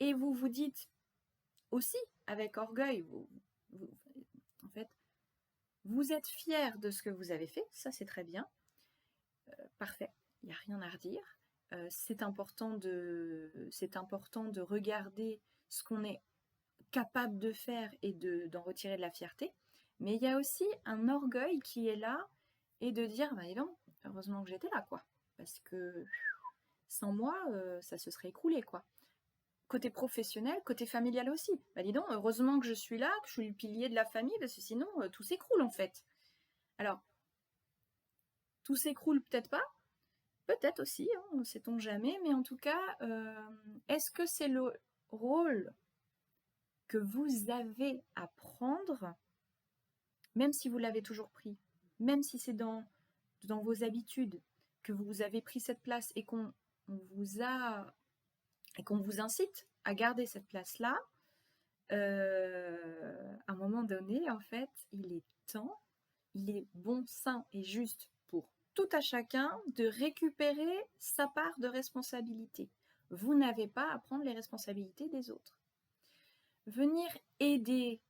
Et vous vous dites aussi, avec orgueil, en fait, vous êtes fier de ce que vous avez fait, ça c'est très bien. Parfait, il n'y a rien à redire. C'est important de regarder ce qu'on est capable de faire et d'en retirer de la fierté. Mais il y a aussi un orgueil qui est là et de dire, bah, non, heureusement que j'étais là, quoi. Parce que sans moi, ça se serait écroulé, quoi. Côté professionnel, côté familial aussi. Bah dis donc, heureusement que je suis là, que je suis le pilier de la famille, parce que sinon, tout s'écroule en fait. Alors, tout s'écroule peut-être pas, peut-être aussi, hein, sait-on jamais, mais en tout cas, est-ce que c'est le rôle que vous avez à prendre, même si vous l'avez toujours pris, même si c'est dans vos habitudes que vous avez pris cette place et qu'on vous incite à garder cette place-là, À un moment donné, en fait, il est temps, il est bon, sain et juste pour tout à chacun de récupérer sa part de responsabilité. Vous n'avez pas à prendre les responsabilités des autres. Venir aider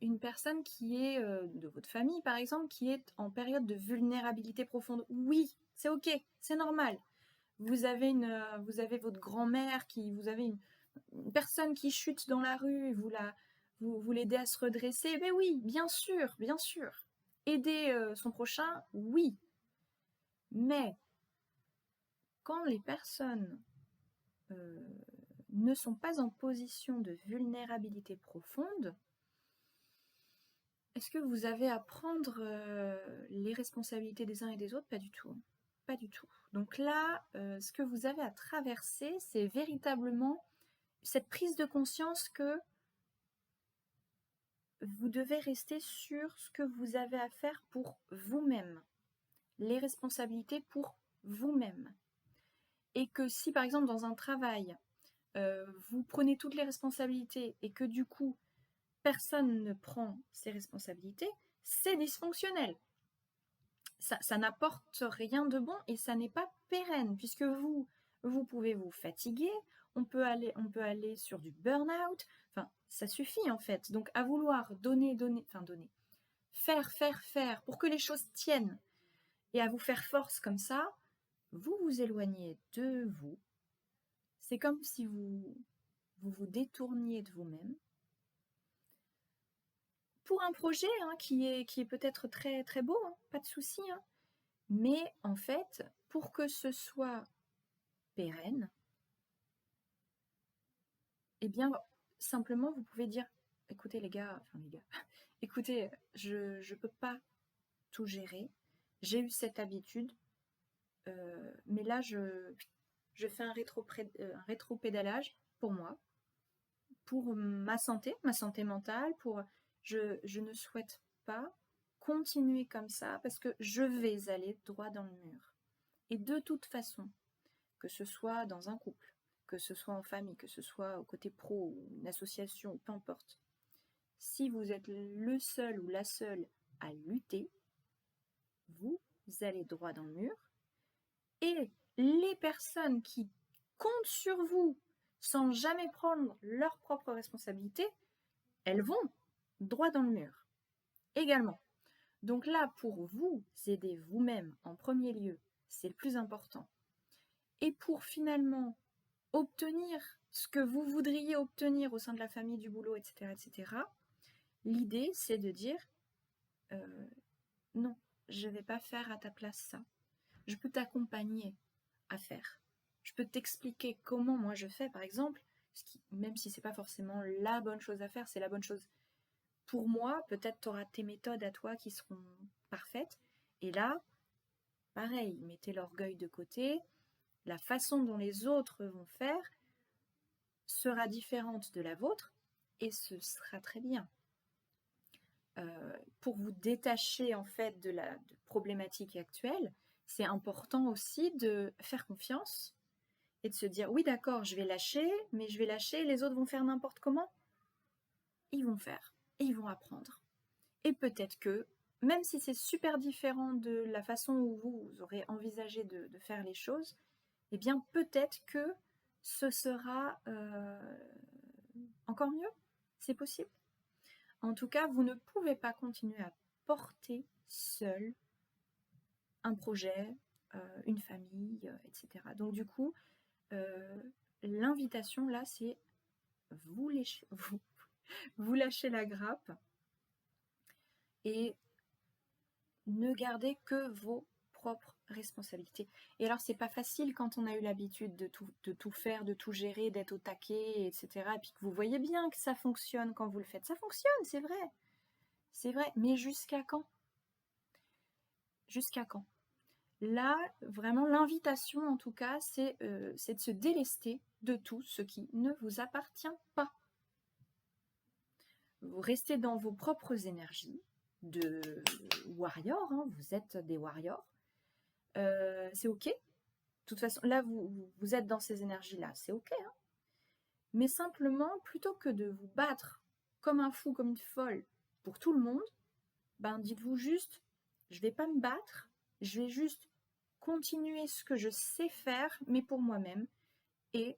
une personne qui est de votre famille, par exemple, qui est en période de vulnérabilité profonde, oui, c'est ok, c'est normal. Vous avez votre grand-mère vous avez une personne qui chute dans la rue, vous l'aidez à se redresser, mais oui, bien sûr, bien sûr. Aider son prochain, oui. Mais quand les personnes ne sont pas en position de vulnérabilité profonde, est-ce que vous avez à prendre les responsabilités des uns et des autres? Pas du tout. Pas du tout. Donc là, ce que vous avez à traverser, c'est véritablement cette prise de conscience que vous devez rester sur ce que vous avez à faire pour vous-même, les responsabilités pour vous-même. Et que si par exemple dans un travail, vous prenez toutes les responsabilités et que du coup, personne ne prend ses responsabilités, c'est dysfonctionnel. Ça n'apporte rien de bon et ça n'est pas pérenne, puisque vous pouvez vous fatiguer, on peut aller sur du burn-out, enfin, ça suffit en fait. Donc à vouloir donner, faire, pour que les choses tiennent, et à vous faire force comme ça, vous vous éloignez de vous. C'est comme si vous détourniez de vous-même pour un projet qui est peut-être très, très beau, pas de souci, mais en fait, pour que ce soit pérenne, eh bien, simplement, vous pouvez dire, écoutez les gars, écoutez, je ne peux pas tout gérer, j'ai eu cette habitude, mais là, je fais un rétro-pédalage pour moi, pour ma santé mentale, je ne souhaite pas continuer comme ça parce que je vais aller droit dans le mur. Et de toute façon, que ce soit dans un couple, que ce soit en famille, que ce soit au côté pro ou une association, peu importe, si vous êtes le seul ou la seule à lutter, vous allez droit dans le mur. Et les personnes qui comptent sur vous sans jamais prendre leurs propres responsabilités, elles vont droit dans le mur également. Donc là, pour vous aider vous-même en premier lieu, c'est le plus important. Et pour finalement obtenir ce que vous voudriez obtenir au sein de la famille, du boulot, etc., l'idée, c'est de dire non, je ne vais pas faire à ta place ça. Je peux t'accompagner à faire. Je peux t'expliquer comment moi je fais, par exemple, même si c'est pas forcément la bonne chose à faire, c'est la bonne chose pour moi. Peut-être tu auras tes méthodes à toi qui seront parfaites. Et là, pareil, mettez l'orgueil de côté. La façon dont les autres vont faire sera différente de la vôtre et ce sera très bien. Pour vous détacher en fait de la problématique actuelle, c'est important aussi de faire confiance et de se dire oui d'accord, je vais lâcher, mais je vais lâcher, les autres vont faire n'importe comment. Ils vont faire et ils vont apprendre. Et peut-être que, même si c'est super différent de la façon où vous aurez envisagé de faire les choses, eh bien peut-être que ce sera encore mieux. C'est possible. En tout cas, vous ne pouvez pas continuer à porter seul un projet, une famille, etc. Donc du coup, l'invitation là, c'est vous lâchez la grappe et ne gardez que vos propres responsabilités. Et alors, c'est pas facile quand on a eu l'habitude de tout faire, de tout gérer, d'être au taquet, etc. Et puis que vous voyez bien que ça fonctionne quand vous le faites. Ça fonctionne, c'est vrai. C'est vrai, mais jusqu'à quand? Jusqu'à quand? Là, vraiment, l'invitation, en tout cas, c'est de se délester de tout ce qui ne vous appartient pas. Vous restez dans vos propres énergies de warrior, vous êtes des warriors. C'est ok. De toute façon, là, vous êtes dans ces énergies-là, c'est ok. mais simplement, plutôt que de vous battre comme un fou, comme une folle, pour tout le monde, ben dites-vous juste, je ne vais pas me battre, je vais juste continuer ce que je sais faire, mais pour moi-même, et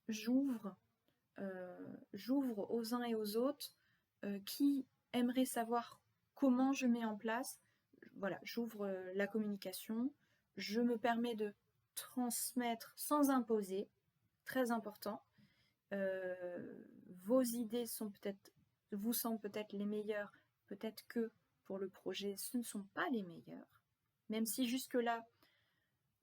j'ouvre aux uns et aux autres qui aimeraient savoir comment je mets en place. Voilà, j'ouvre la communication, je me permets de transmettre sans imposer, très important. Vos idées vous semblent peut-être les meilleures, peut-être que pour le projet, ce ne sont pas les meilleures. Même si jusque-là,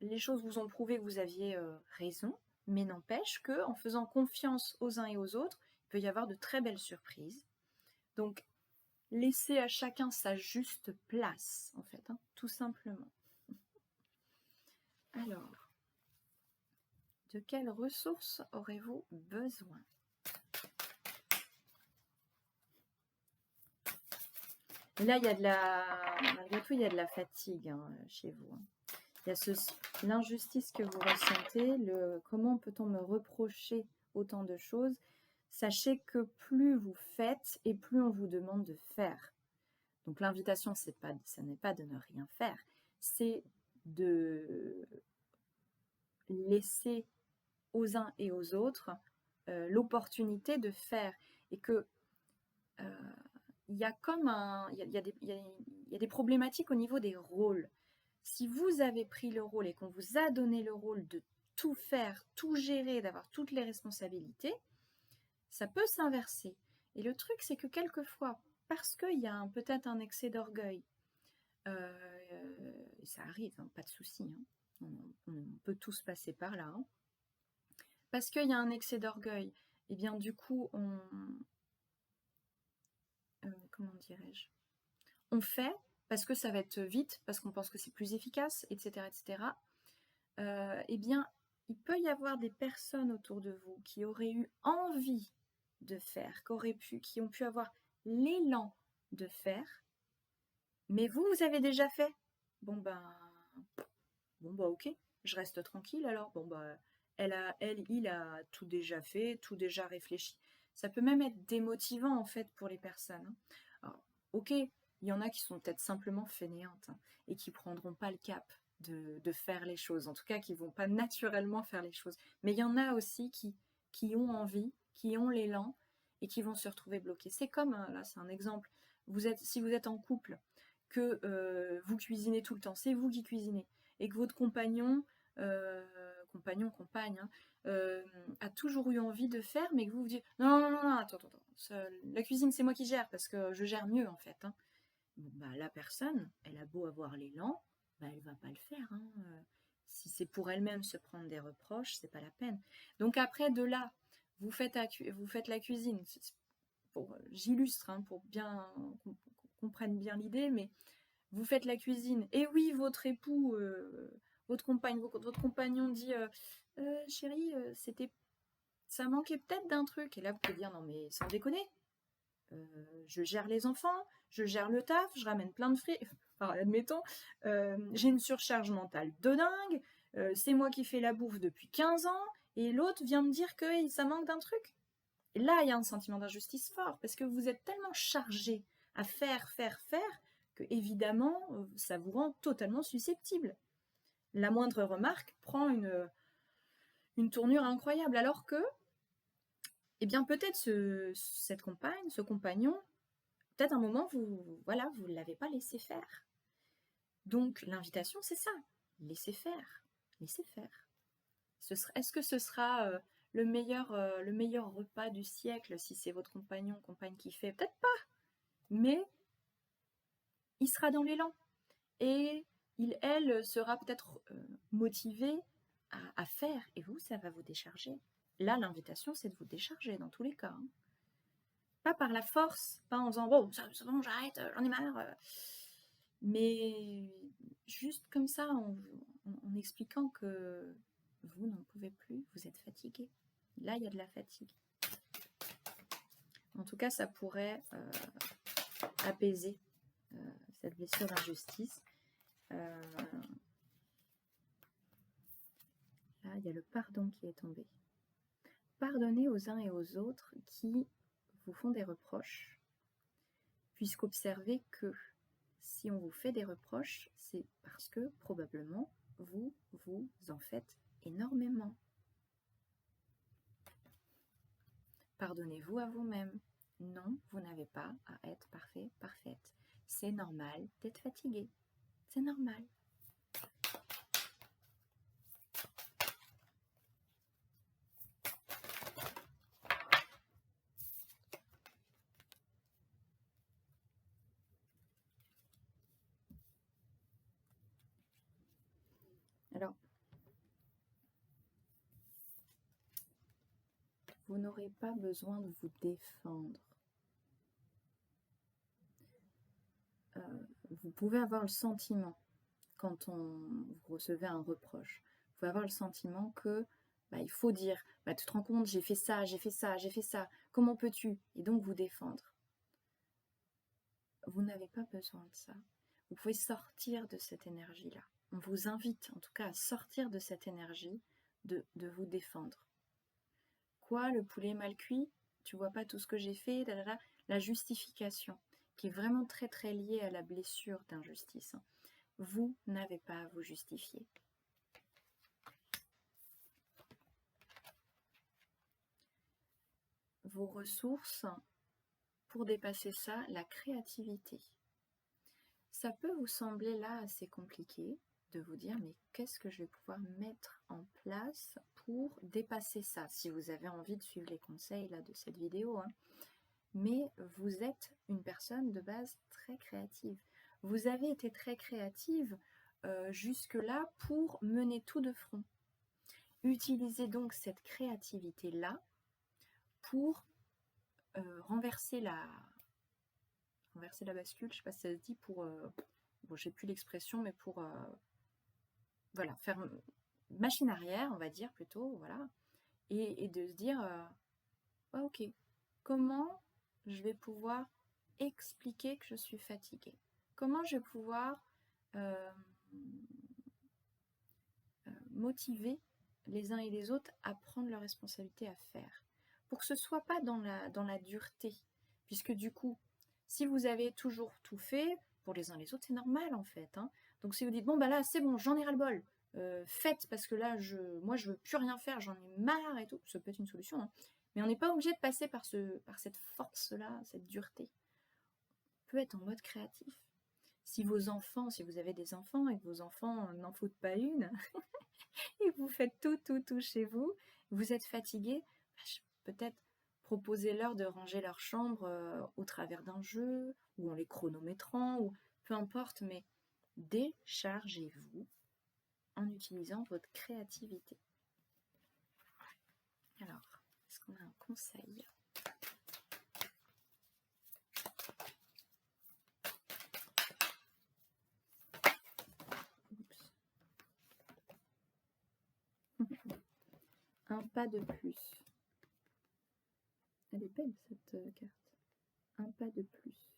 les choses vous ont prouvé que vous aviez raison, mais n'empêche qu'en faisant confiance aux uns et aux autres, il peut y avoir de très belles surprises. Donc, laissez à chacun sa juste place, en fait, hein, tout simplement. Alors, de quelles ressources aurez-vous besoin? Là, malgré tout, il y a de la fatigue hein, chez vous. Hein. Il y a l'injustice que vous ressentez, comment peut-on me reprocher autant de choses. Sachez que plus vous faites et plus on vous demande de faire. Donc l'invitation, ça n'est pas de ne rien faire, c'est de laisser aux uns et aux autres l'opportunité de faire. Et que il y a des problématiques au niveau des rôles. Si vous avez pris le rôle et qu'on vous a donné le rôle de tout faire, tout gérer, d'avoir toutes les responsabilités, ça peut s'inverser. Et le truc, c'est que quelquefois, parce qu'il y a peut-être un excès d'orgueil, ça arrive, hein, pas de souci, hein, on peut tous passer par là, hein, parce qu'il y a un excès d'orgueil, et bien du coup, comment dirais-je, on fait parce que ça va être vite, parce qu'on pense que c'est plus efficace, etc., etc. Eh bien, il peut y avoir des personnes autour de vous qui auraient eu envie de faire, qui ont pu avoir l'élan de faire, mais vous avez déjà fait. Bon bah ok, je reste tranquille alors. Bon bah il a tout déjà fait, tout déjà réfléchi. Ça peut même être démotivant en fait pour les personnes. Hein. Alors, ok, il y en a qui sont peut-être simplement fainéantes hein, et qui prendront pas le cap de faire les choses, en tout cas qui vont pas naturellement faire les choses. Mais il y en a aussi qui ont envie, qui ont l'élan et qui vont se retrouver bloqués. C'est comme, là c'est un exemple, si vous êtes en couple, que vous cuisinez tout le temps, c'est vous qui cuisinez, et que votre compagne, compagne, hein, a toujours eu envie de faire, mais que vous vous dites non, attends, la cuisine c'est moi qui gère parce que je gère mieux en fait. Hein. Bon, bah, la personne, elle a beau avoir l'élan, bah, elle va pas le faire. Hein. Si c'est pour elle-même se prendre des reproches, c'est pas la peine. Donc après de là, vous faites la cuisine. J'illustre hein, pour bien qu'on comprenne bien l'idée, mais vous faites la cuisine. Et oui, votre époux, votre compagnon dit chérie, ça manquait peut-être d'un truc. Et là, vous pouvez dire non, mais sans déconner. Je gère les enfants, je gère le taf, je ramène plein de fric. Enfin, admettons, j'ai une surcharge mentale de dingue. C'est moi qui fais la bouffe depuis 15 ans. Et l'autre vient me dire que ça manque d'un truc. Et là, il y a un sentiment d'injustice fort parce que vous êtes tellement chargé à faire, que évidemment, ça vous rend totalement susceptible. La moindre remarque prend une tournure incroyable, alors que, eh bien, peut-être cette compagne, ce compagnon, peut-être un moment, vous ne l'avez pas laissé faire. Donc, l'invitation, c'est ça. Laissez faire. Laissez faire. Est-ce que ce sera le meilleur repas du siècle si c'est votre compagne qui fait? Peut-être pas. Mais il sera dans l'élan. Et elle sera peut-être motivée à faire. Et vous, ça va vous décharger. Là, l'invitation, c'est de vous décharger dans tous les cas. Hein. Pas par la force, pas en disant bon, c'est bon, j'arrête, j'en ai marre. Mais juste comme ça, en expliquant que vous n'en pouvez plus, vous êtes fatigué. Là, il y a de la fatigue. En tout cas, ça pourrait apaiser cette blessure d'injustice. Là, il y a le pardon qui est tombé. pardonnez aux uns et aux autres qui vous font des reproches, puisqu'observez que si on vous fait des reproches, c'est parce que probablement vous en faites énormément. Pardonnez-vous à vous-même. Non, vous n'avez pas à être parfait, parfaite. C'est normal d'être fatigué. C'est normal. Alors, vous n'aurez pas besoin de vous défendre. Vous pouvez avoir le sentiment, quand vous recevez un reproche, vous pouvez avoir le sentiment que il faut dire, tu te rends compte, j'ai fait ça, j'ai fait ça, j'ai fait ça, comment peux-tu? Et donc vous défendre. Vous n'avez pas besoin de ça. Vous pouvez sortir de cette énergie-là. On vous invite en tout cas à sortir de cette énergie de vous défendre. Quoi, le poulet mal cuit? Tu vois pas tout ce que j'ai fait? La justification, qui est vraiment très très liée à la blessure d'injustice. Vous n'avez pas à vous justifier. Vos ressources, pour dépasser ça, la créativité. Ça peut vous sembler là assez compliqué de vous dire mais qu'est-ce que je vais pouvoir mettre en place pour dépasser ça, si vous avez envie de suivre les conseils là de cette vidéo, hein. Mais vous êtes une personne de base très créative. Vous avez été très créative jusque-là pour mener tout de front. Utilisez donc cette créativité-là pour renverser la bascule, je ne sais pas si ça se dit, pour... bon, j'ai plus l'expression, mais pour... voilà, faire machine arrière, on va dire plutôt, voilà. Et de se dire, ok, comment je vais pouvoir expliquer que je suis fatiguée? Comment je vais pouvoir motiver les uns et les autres à prendre leurs responsabilités à faire, pour que ce ne soit pas dans la dureté, puisque du coup, si vous avez toujours tout fait, pour les uns et les autres, c'est normal en fait, hein. Donc si vous dites, bon bah là c'est bon, j'en ai ras-le-bol, faites parce que là, moi je veux plus rien faire, j'en ai marre et tout, ça peut être une solution, hein. Mais on n'est pas obligé de passer par cette force-là, cette dureté. On peut être en mode créatif. Si vous avez des enfants et que vos enfants n'en foutent pas une, et vous faites tout chez vous, vous êtes fatigué, peut-être proposez-leur de ranger leur chambre au travers d'un jeu, ou en les chronométrant, ou peu importe, mais déchargez-vous en utilisant votre créativité. Alors, est-ce qu'on a un conseil ? Un pas de plus. Elle est belle cette carte. Un pas de plus.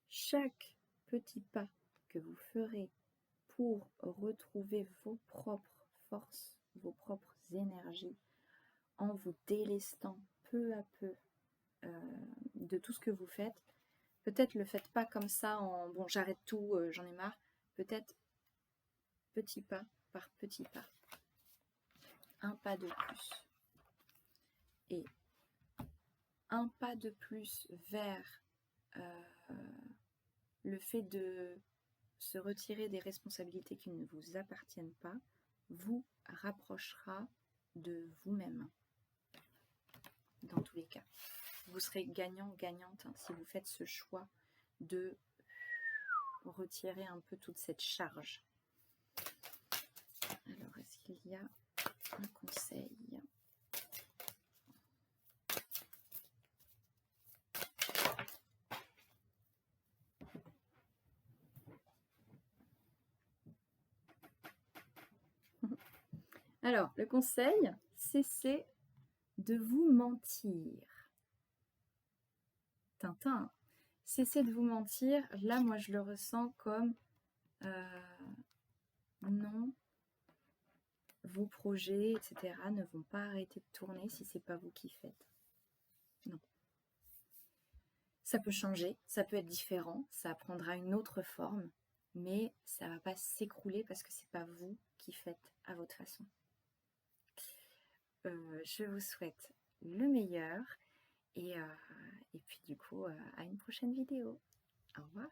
Chaque petit pas que vous ferez pour retrouver vos propres forces, vos propres énergies, en vous délestant peu à peu de tout ce que vous faites. Peut-être le faites pas comme ça en bon j'arrête tout, j'en ai marre. Peut-être petit pas par petit pas. Un pas de plus. Et un pas de plus vers le fait de se retirer des responsabilités qui ne vous appartiennent pas, vous rapprochera de vous-même. Dans tous les cas, vous serez gagnant-gagnante si vous faites ce choix de retirer un peu toute cette charge. Alors, est-ce qu'il y a un conseil ? Alors, le conseil, cessez de vous mentir. Tintin, cessez de vous mentir. Là, moi, je le ressens comme non, vos projets, etc. ne vont pas arrêter de tourner si c'est pas vous qui faites. Non. Ça peut changer, ça peut être différent, ça prendra une autre forme, mais ça va pas s'écrouler parce que c'est pas vous qui faites à votre façon. Je vous souhaite le meilleur et puis du coup à une prochaine vidéo. Au revoir.